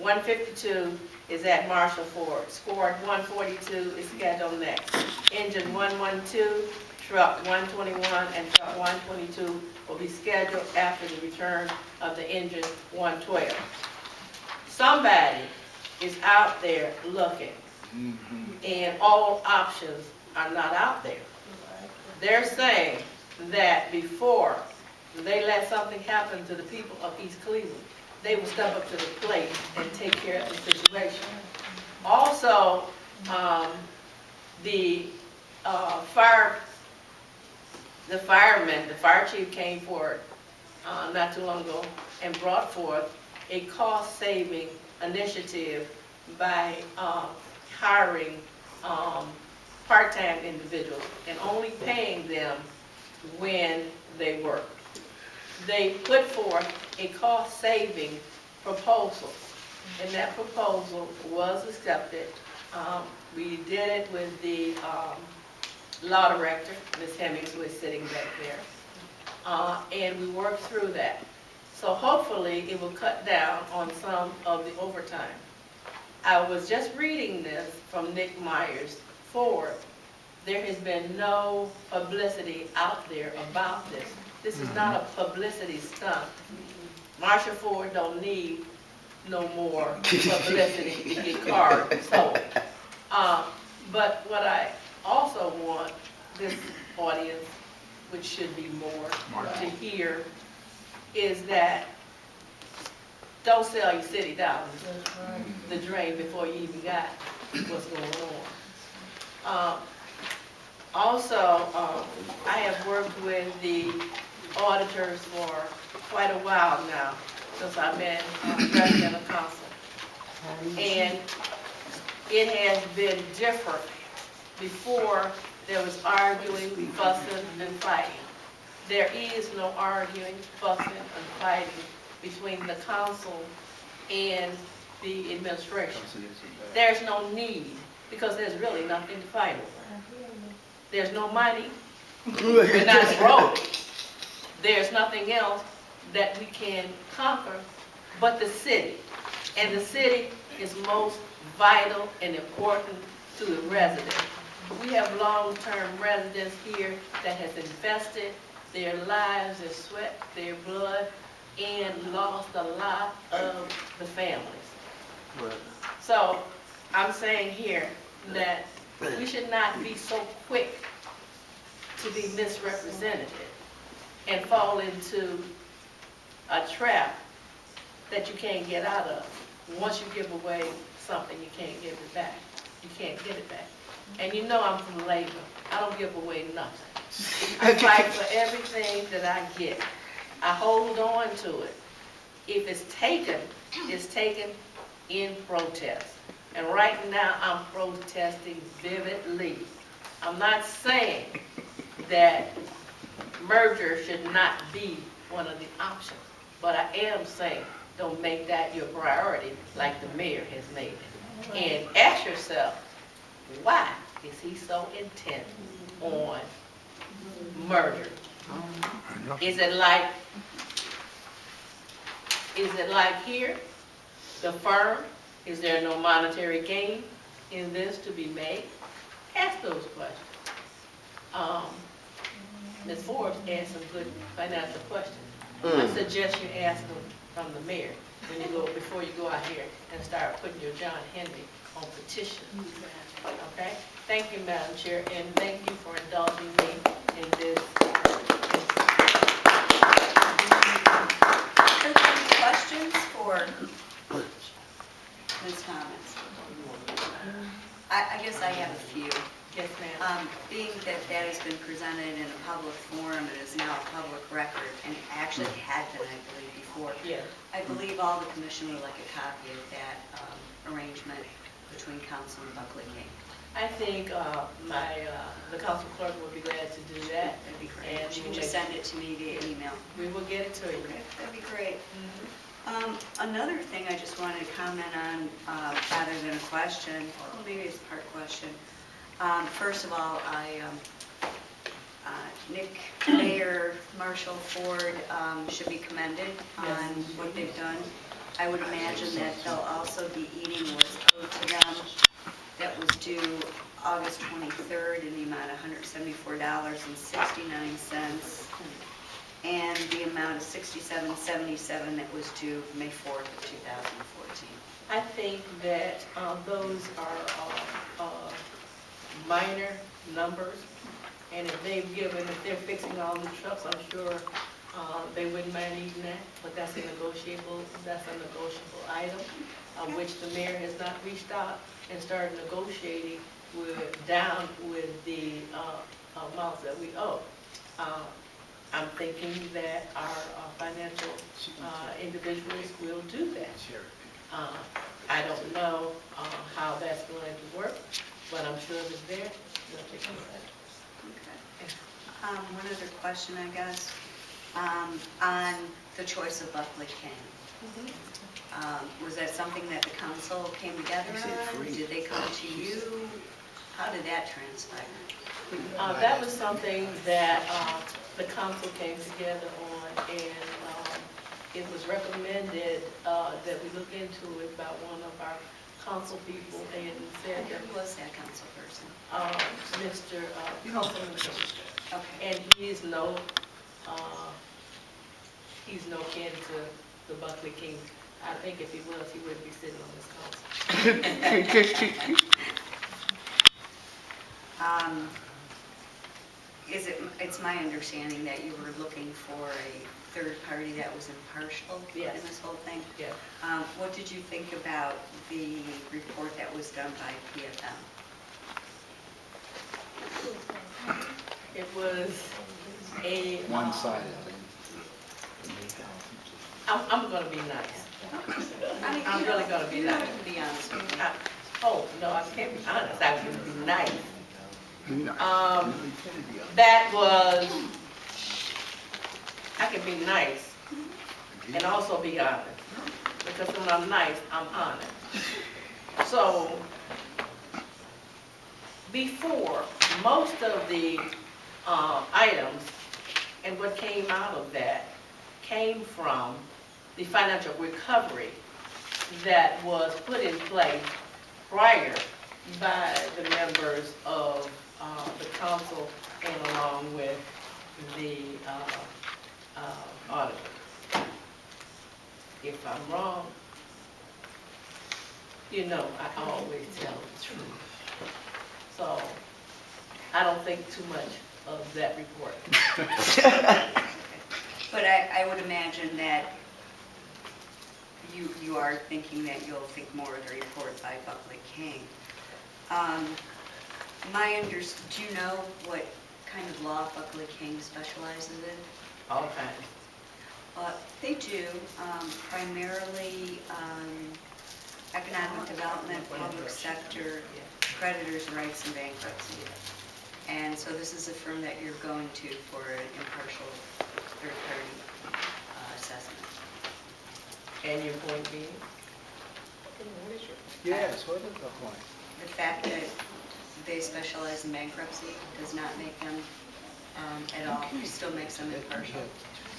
152 is at Marshall Ford. Squad 142 is scheduled next. Engine 112, truck 121, and truck 122 will be scheduled after the return of the engine 112. Somebody is out there looking, and all options are not out there. They're saying that before they let something happen to the people of East Cleveland, they will step up to the plate and take care of the situation. Also, the fire chief came forward not too long ago and brought forth a cost-saving initiative by hiring part-time individuals and only paying them when they work. They put forth a cost-saving proposal, and that proposal was accepted. We did it with the law director, Ms. Hemmings, who is sitting back there, and we worked through that. So hopefully it will cut down on some of the overtime. I was just reading this from Nick Myers Ford. There has been no publicity out there about this. This is not a publicity stunt. Marshall Ford don't need no more publicity to get cars sold. But what I also want this audience, which should be more, to hear is that don't sell your city down the drain before you even got what's going on. Also, I have worked with the auditors for quite a while now, since I've been president of council. And it has been different. Before, there was arguing, fussing, and fighting. There is no arguing, fussing, and fighting between the council and the administration. There's no need, because there's really nothing to fight over. There's no money. We're not broke. There's nothing else that we can conquer but the city. And the city is most vital and important to the residents. We have long-term residents here that has invested their lives, their sweat, their blood, and lost a lot of the families. So I'm saying here that we should not be so quick to be misrepresented and fall into a trap that you can't get out of. Once you give away something, you can't give it back. You can't get it back. And you know I'm from labor. I don't give away nothing. I fight for everything that I get. I hold on to it. If it's taken in protest. And right now I'm protesting vividly. I'm not saying that merger should not be one of the options, but I am saying don't make that your priority like the mayor has made it. And ask yourself, why is he so intent on merger? Is it like here, the firm? Is there no monetary gain in this to be made? Ask those questions. Ms. Forbes asked some good financial questions. I suggest you ask them from the mayor when you go, before you go out here and start putting your John Henry on petition. Okay? Thank you, Madam Chair, and thank you for indulging me in this. Any questions for Ms. Thomas? I guess I have a few. Yes, ma'am. Being that that has been presented in a public forum and is now a public record, and actually had been, I believe, before. Yes. I believe all the commission would like a copy of that arrangement between council and Buckley King. I think the council clerk would be glad to do that. That'd be great. And you can just send it to me via email. We will get it to you. Okay, that'd be great. Another thing I just wanted to comment on, rather than a question, well, maybe it's a part question. First of all, Nick, Mayor, Marshall, Ford should be commended on what they've done. I would imagine that they'll also be eating what's owed to them that was due August 23rd in the amount of $174.69, and the amount of $67.77 that was due May 4th of 2014. I think that those are minor numbers, and if they're fixing all the trucks, I'm sure they wouldn't mind eating that, but that's a negotiable item, which the mayor has not reached out and started negotiating down with the amounts that we owe. I'm thinking that our financial individuals will do that. I don't know how that's going to work, but I'm sure if it's there, they'll take care of that. Okay. One other question, I guess, on the choice of Buckley King. Was that something that the council came together on? Did they come to you? How did that transpire? That was something that the council came together on, and it was recommended that we look into it by one of our council people, and said that Who was that council person? Mr. Councilman. Okay. And he's no kin to the Buckley King. I think if he was, he wouldn't be sitting on this council. It's my understanding that you were looking for a third party that was impartial in this whole thing? Yes. What did you think about the report that was done by PFM? It was a... One-sided. I'm going to be nice. I'm really going to be You nice. don't have to be honest with me. Oh, no, I can't be honest. I can be nice. That was, I can be nice and also be honest, because when I'm nice, I'm honest. So, before, most of the items and what came out of that came from the financial recovery that was put in place prior by the members of the council and along with the auditor. If I'm wrong, you know, I always tell the truth. So I don't think too much of that report. But I would imagine that you are thinking that you'll think more of the report by Buckley King. Do you know what kind of law Buckley King specializes in? All kinds. They do primarily economic development, public sector, creditors' rights, and bankruptcy. And so this is a firm that you're going to for an impartial third-party assessment. And your point being? Yes, what is the point? The fact that they specialize in bankruptcy does not make them at all, it still makes them impartial.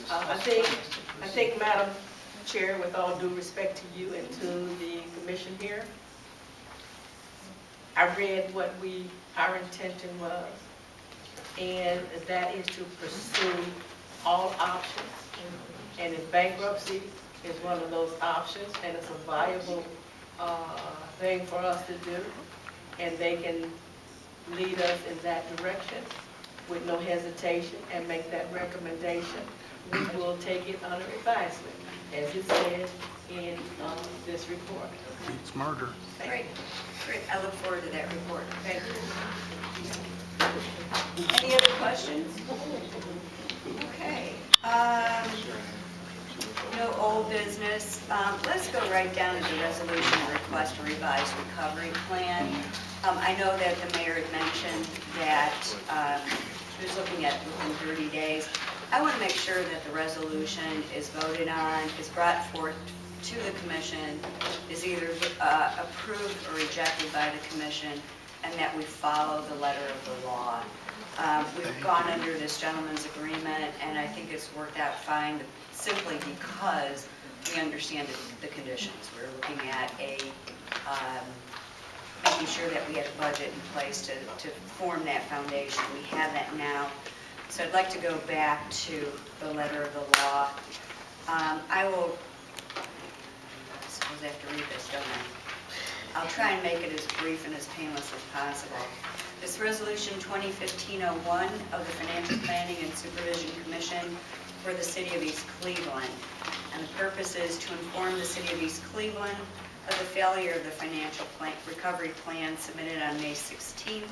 I think, Madam Chair, with all due respect to you and to the commission here, I read what our intention was, and that is to pursue all options. And if bankruptcy is one of those options, and it's a viable thing for us to do, and they can lead us in that direction with no hesitation and make that recommendation, we will take it under advisement, as it said in this report. It's murder. Great, great. I look forward to that report. Thank you. Any other questions? Okay. No old business. Let's go right down to the resolution request to revise recovery plan. I know that the mayor had mentioned that he was looking at within 30 days. I want to make sure that the resolution is voted on, is brought forth to the commission, is either approved or rejected by the commission, and that we follow the letter of the law. We've gone under this gentleman's agreement, and I think it's worked out fine simply because we understand the conditions. We're looking at making sure that we had a budget in place to form that foundation. We have that now. So I'd like to go back to the letter of the law. I suppose I have to read this, don't I? I'll try and make it as brief and as painless as possible. This resolution 2015-01 of the Financial Planning and Supervision Commission for the City of East Cleveland. And the purpose is to inform the City of East Cleveland of the failure of the financial recovery plan submitted on May 16,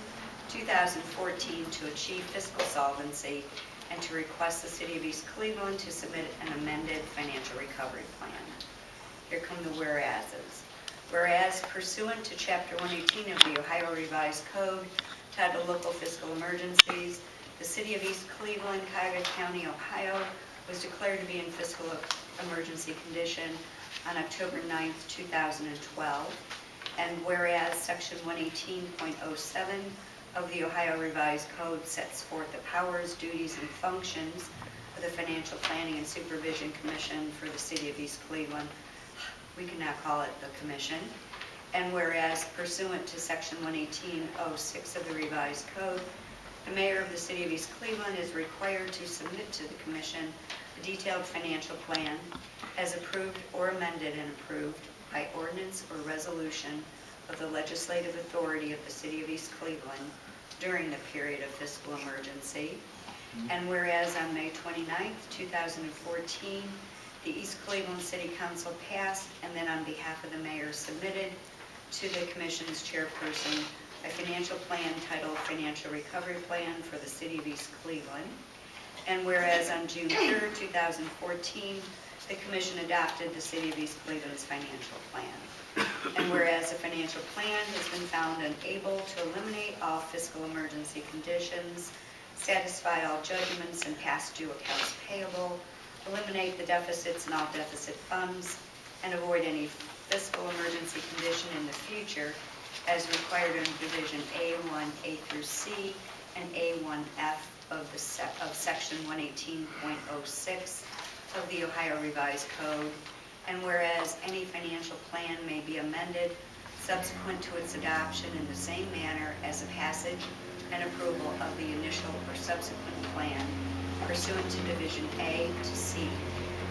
2014 to achieve fiscal solvency, and to request the City of East Cleveland to submit an amended financial recovery plan. Here come the whereases. Whereas pursuant to Chapter 118 of the Ohio Revised Code, titled Local Fiscal Emergencies, the City of East Cleveland, Cuyahoga County, Ohio, was declared to be in fiscal emergency condition on October 9, 2012. And whereas Section 118.07 of the Ohio Revised Code sets forth the powers, duties, and functions of the Financial Planning and Supervision Commission for the City of East Cleveland, we can now call it the Commission. And whereas pursuant to Section 118.06 of the Revised Code, the Mayor of the City of East Cleveland is required to submit to the Commission a detailed financial plan as approved or amended and approved by ordinance or resolution of the legislative authority of the City of East Cleveland during the period of fiscal emergency. And whereas on May 29, 2014, the East Cleveland City Council passed and then on behalf of the Mayor submitted to the Commission's chairperson a financial plan titled Financial Recovery Plan for the City of East Cleveland. And whereas on June 3, 2014, the Commission adopted the City of East Cleveland's financial plan. And whereas the financial plan has been found unable to eliminate all fiscal emergency conditions, satisfy all judgments and past due accounts payable, eliminate the deficits in all deficit funds, and avoid any fiscal emergency condition in the future as required in Division A1, A through C, and A1F of Section 118.06 of the Ohio Revised Code. And whereas any financial plan may be amended subsequent to its adoption in the same manner as the passage and approval of the initial or subsequent plan pursuant to Division A to C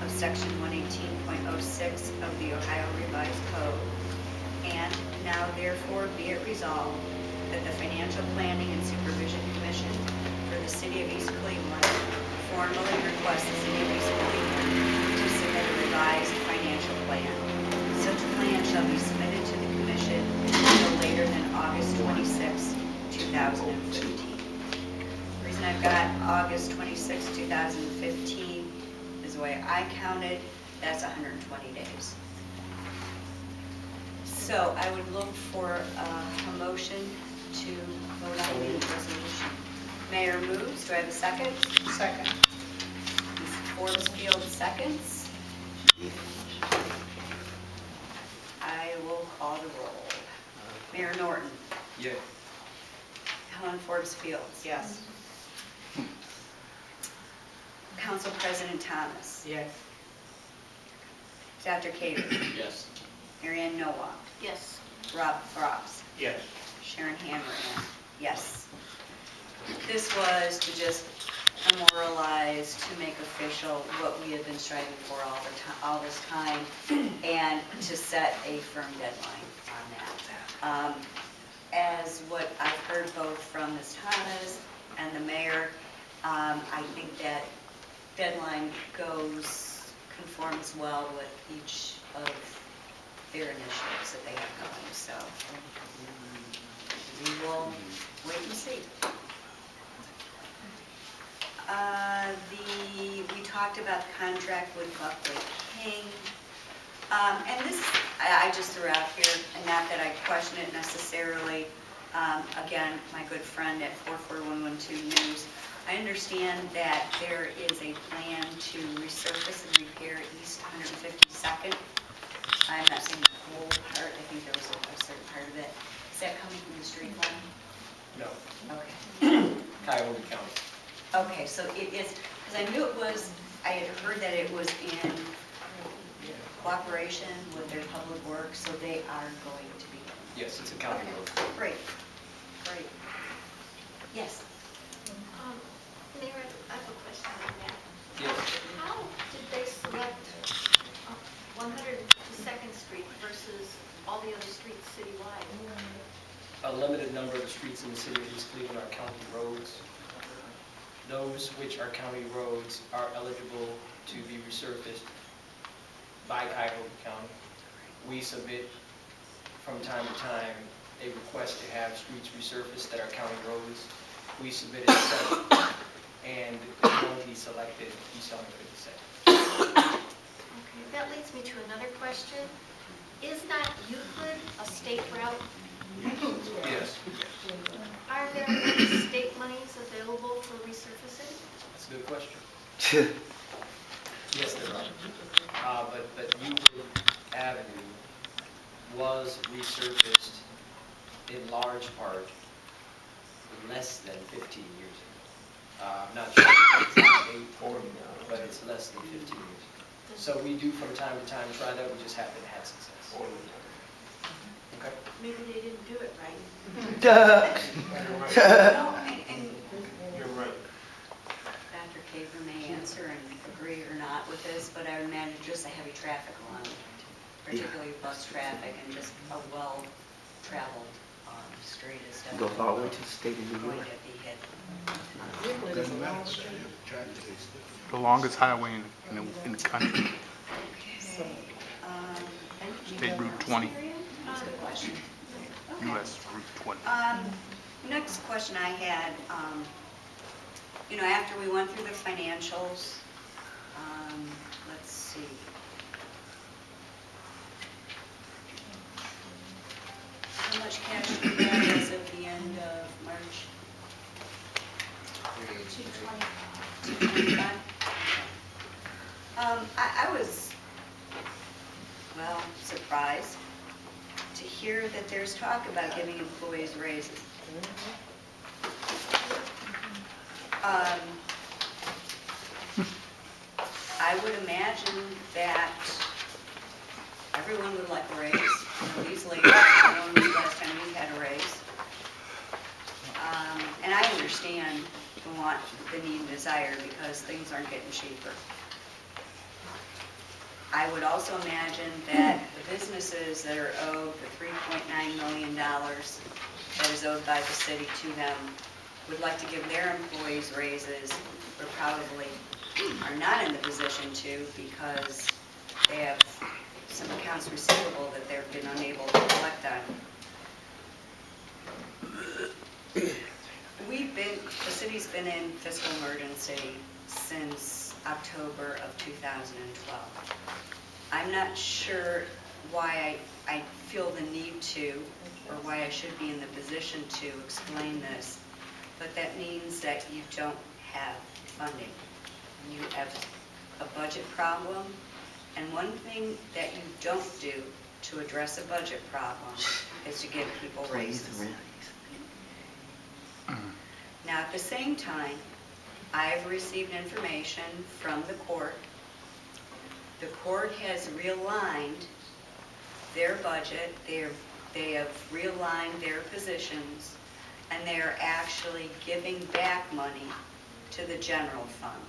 of Section 118.06 of the Ohio Revised Code. And now therefore be it resolved that the Financial Planning and Supervision Commission for the City of East Cleveland formally requests the City of East Cleveland to submit a revised financial plan. Such plan shall be submitted to the Commission no later than August 26, 2015. The reason I've got August 26, 2015 is the way I counted. That's 120 days. So I would look for a motion to vote on the resolution. Mayor moves. Do I have a second? Second. Ms. Forbesfield seconds. I will call the roll. Mayor Norton. Yes. Helen Forbesfield. Yes. Council President Thomas. Yes. Dr. Cater. Yes. Marianne Nowak. Yes. Rob Frost. Yes. Sharon Hanrahan. Yes. This was to just memorialize, to make official what we have been striving for all this time, and to set a firm deadline on that. As what I've heard both from Ms. Thomas and the mayor, I think that deadline conforms well with each of their initiatives that they have going. So we will wait and see. We talked about the contract with Buckley King. And this, I just threw out here, and not that I question it necessarily. Again, my good friend at 44112 News, I understand that there is a plan to resurface and repair East 152nd. I'm not saying the whole part, I think there was a certain part of it. Is that coming from the street line? No. Okay. Cuyahoga County. Okay, so it is, because I knew it was, I had heard that it was in cooperation with their public works, so they are going to be. Yes, it's a county road. Great, great. Yes? Mayor, I have a question on that. Yes. How did they select 102nd Street versus all the other streets citywide? A limited number of the streets in the city of East Cleveland are county roads. Those which are county roads are eligible to be resurfaced by Cuyahoga County. We submit from time to time a request to have streets resurfaced that are county roads. We submitted 7, and the one he selected, East Elm 57. Okay, that leads me to another question. Is not Euclid a state route? Yes, Are there any state monies available for resurfacing? that's a good question. Yes, there are. But Euclid Avenue was resurfaced in large part less than 15 years ago. I'm not sure if it's 8 or but it's less than 15 years. So we do from time to time try that, we just haven't had success. Okay. Maybe they didn't do it right. No, and You're right. Dr. Caver may answer and agree or not with this, but I would imagine just a heavy traffic along, particularly bus traffic and just a well-traveled street is Goes all the way definitely to the state of New going York. to be hit. Euclid is a long street. The longest highway in the country, Okay. State Route 20, That's a good question. US Route 20. Next question I had, after we went through the financials, let's see. How much cash do we have as of the end of March? 225. I was, surprised to hear that there's talk about giving employees raises. I would imagine that everyone would like a raise. These ladies, I don't know when the last time we've had a raise. And I understand the want, the need and desire because things aren't getting cheaper. I would also imagine that the businesses that are owed the $3.9 million that is owed by the city to them would like to give their employees raises, but probably are not in the position to because they have some accounts receivable that they've been unable to collect on. The city's been in fiscal emergency since October of 2012. I'm not sure why I feel the need to, or why I should be in the position to explain this, but that means that you don't have funding. You have a budget problem, and one thing that you don't do to address a budget problem is to give people raises. Now, at the same time, I have received information from the court. The court has realigned their budget, they have realigned their positions, and they are actually giving back money to the general fund.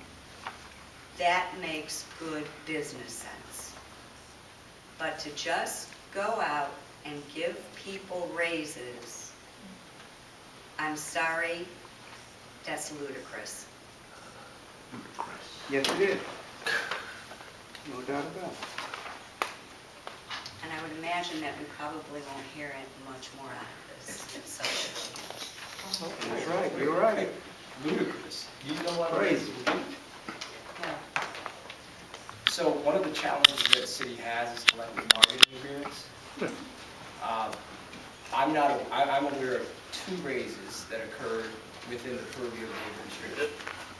That makes good business sense. But to just go out and give people raises, I'm sorry, that's ludicrous. Yes, it is. No doubt about it. And I would imagine that we probably won't hear it much more out of this subject. That's right, you're right. Ludicrous. You know what? Crazy. Yeah. So one of the challenges that the city has is collective bargaining agreements. I'm aware of 2 raises that occurred within the purview of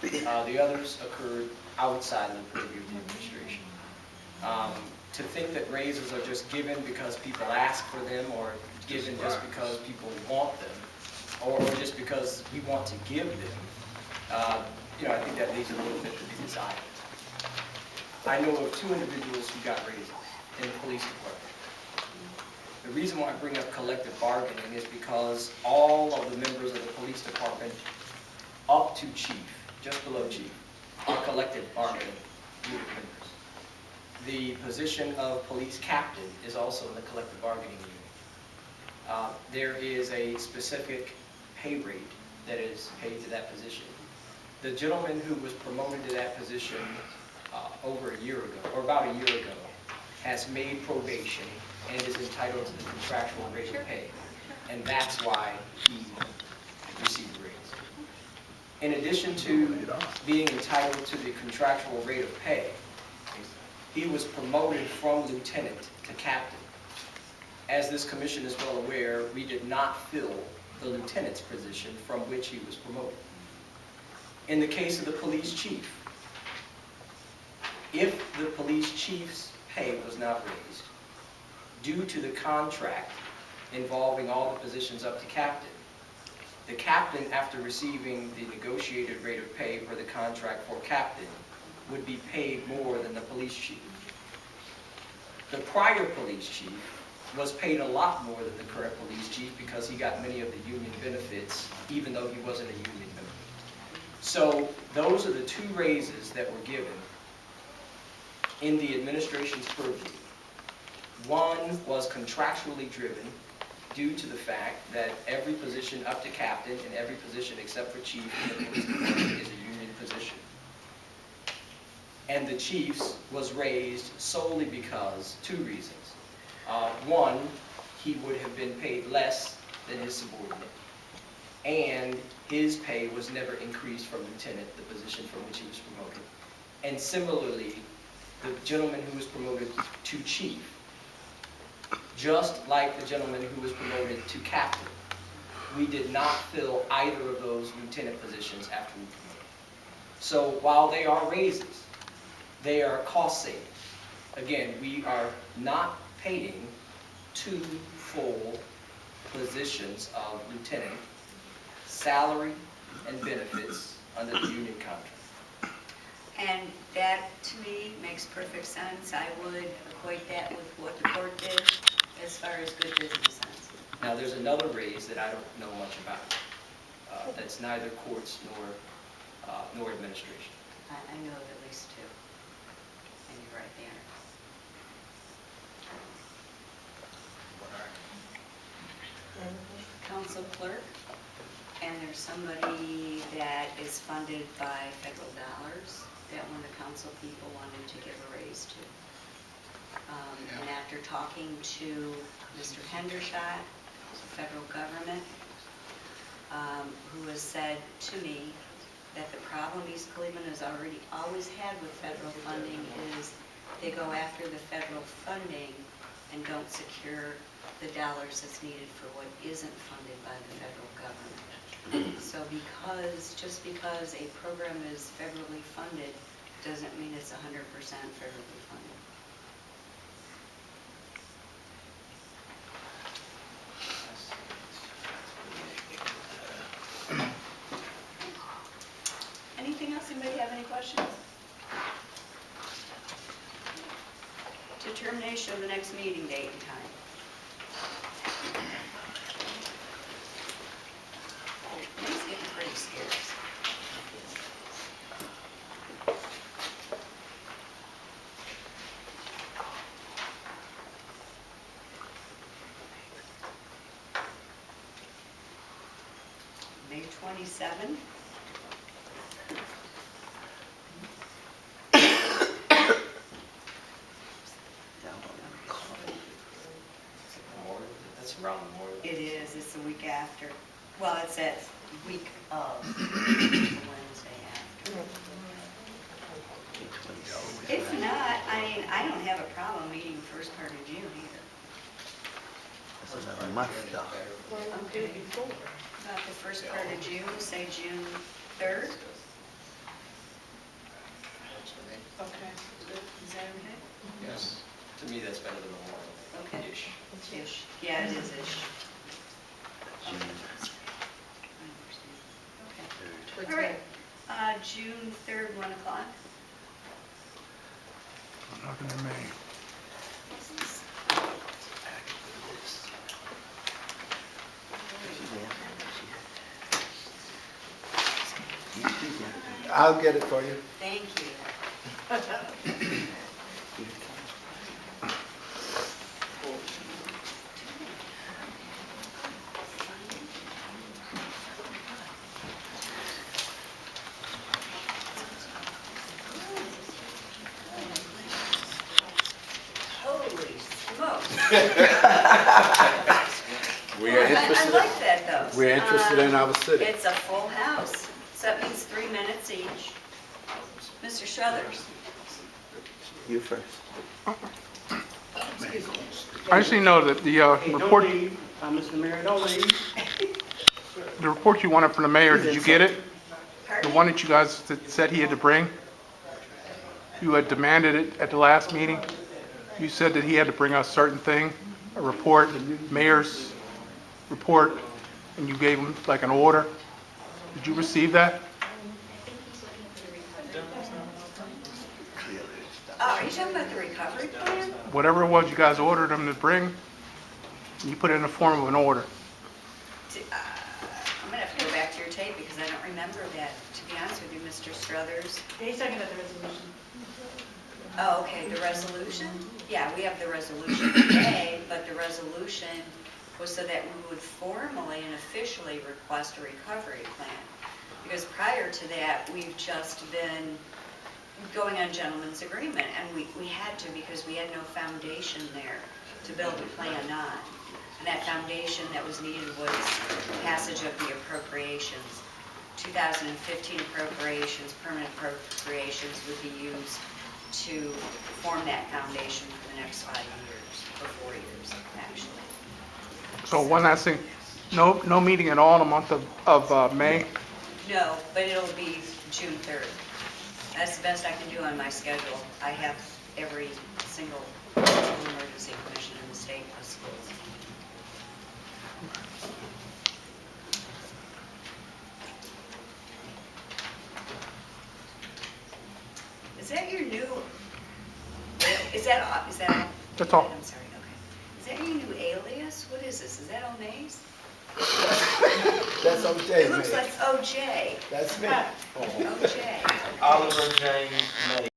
the administration. The others occurred outside of the purview of the administration. To think that raises are just given because people ask for them, or given just because people want them, or just because we want to give them, I think that leaves a little bit to be desired. I know of 2 individuals who got raises. in the police department. The reason why I bring up collective bargaining is because all of the members of the police department up to chief, just below chief, are collective bargaining unit members. The position of police captain is also in the collective bargaining unit. There is a specific pay rate that is paid to that position. The gentleman who was promoted to that position over a year ago, or about a year ago, has made probation and is entitled to the contractual rate of pay. And that's why he received a raise. In addition to being entitled to the contractual rate of pay, he was promoted from lieutenant to captain. As this commission is well aware, we did not fill the lieutenant's position from which he was promoted. In the case of the police chief, if the police chief's pay was not raised, due to the contract involving all the positions up to captain, the captain, after receiving the negotiated rate of pay for the contract for captain, would be paid more than the police chief. The prior police chief was paid a lot more than the current police chief because he got many of the union benefits, even though he wasn't a union member. So those are the two raises that were given in the administration's purview. One was contractually driven due to the fact that every position up to captain and every position except for chief in the police department is a union position. And the chief's was raised solely because two reasons. One, he would have been paid less than his subordinate, and his pay was never increased from lieutenant, the position from which he was promoted. And similarly, the gentleman who was promoted to chief, just like the gentleman who was promoted to captain, we did not fill either of those lieutenant positions after we promoted. So while they are raises, they are cost savings. Again, we are not paying two full positions of lieutenant, salary and benefits under the union contract. And that, to me, makes perfect sense. I would equate that with what the court did as far as good business sense. Now, there's another raise that I don't know much about. That's neither courts nor administration. I know of at least two. And you're right there. Council clerk, and there's somebody that is funded by federal dollars that one of the council people wanted to give a raise to. And after talking to Mr. Hendershot, the federal government, who has said to me that the problem East Cleveland has always had with federal funding is they go after the federal funding and don't secure the dollars that's needed for what isn't funded by the federal government. So just because a program is federally funded doesn't mean it's 100% federally funded. Anything else? Anybody have any questions? Determination of the next meeting date and time. It's getting pretty scarce. May 27th. That's around Memorial. It is, it's the week after. Well, it's that week of the Wednesday after. If not, I don't have a problem meeting first part of June either. I'm good before. About the first part of June, say June 3rd. Okay. Is that okay? Yes. To me, that's better than Memorial. Okay. Ish. Ish. Yeah, it is ish. Okay. Okay. All right. June 3rd, 1 o'clock. Nothing to me. I'll get it for you. Thank you. Holy smokes. We are I interested, like that, though. we're interested in our city. It's a full house, so that means 3 minutes each. Mr. Struthers? You first. I just need to know that the Hey, don't report, leave. Mr. Mayor, don't leave. the report you wanted from the mayor, did you get it? The Pardon? one that you guys said he had to bring? You had demanded it at the last meeting? You said that he had to bring us certain thing, a report, mayor's report, and you gave him like an order. Did you receive that? Are you talking about the recovery plan? Whatever it was you guys ordered him to bring, you put it in the form of an order. I'm gonna have to go back to your tape because I don't remember that, to be honest with you, Mr. Struthers. He's talking about the resolution. Oh, okay, the resolution? Yeah, we have the resolution today, but the resolution was so that we would formally and officially request a recovery plan. Because prior to that, we've just been going on gentleman's agreement, and we had to because we had no foundation there to build a plan on. And that foundation that was needed was passage of the appropriations. 2015 appropriations, permanent appropriations would be used to form that foundation for the next 5 years, or 4 years, actually. So one last thing, no meeting at all in the month of May? No, but it'll be June 3rd. That's the best I can do on my schedule. I have every single emergency commission in the state of schools. Is that your new, is that? That's all. I'm sorry, okay. Is that your new alias? What is this? Is that Omaze? That's OJ, It looks man. like OJ. That's me. OJ. Oliver James May.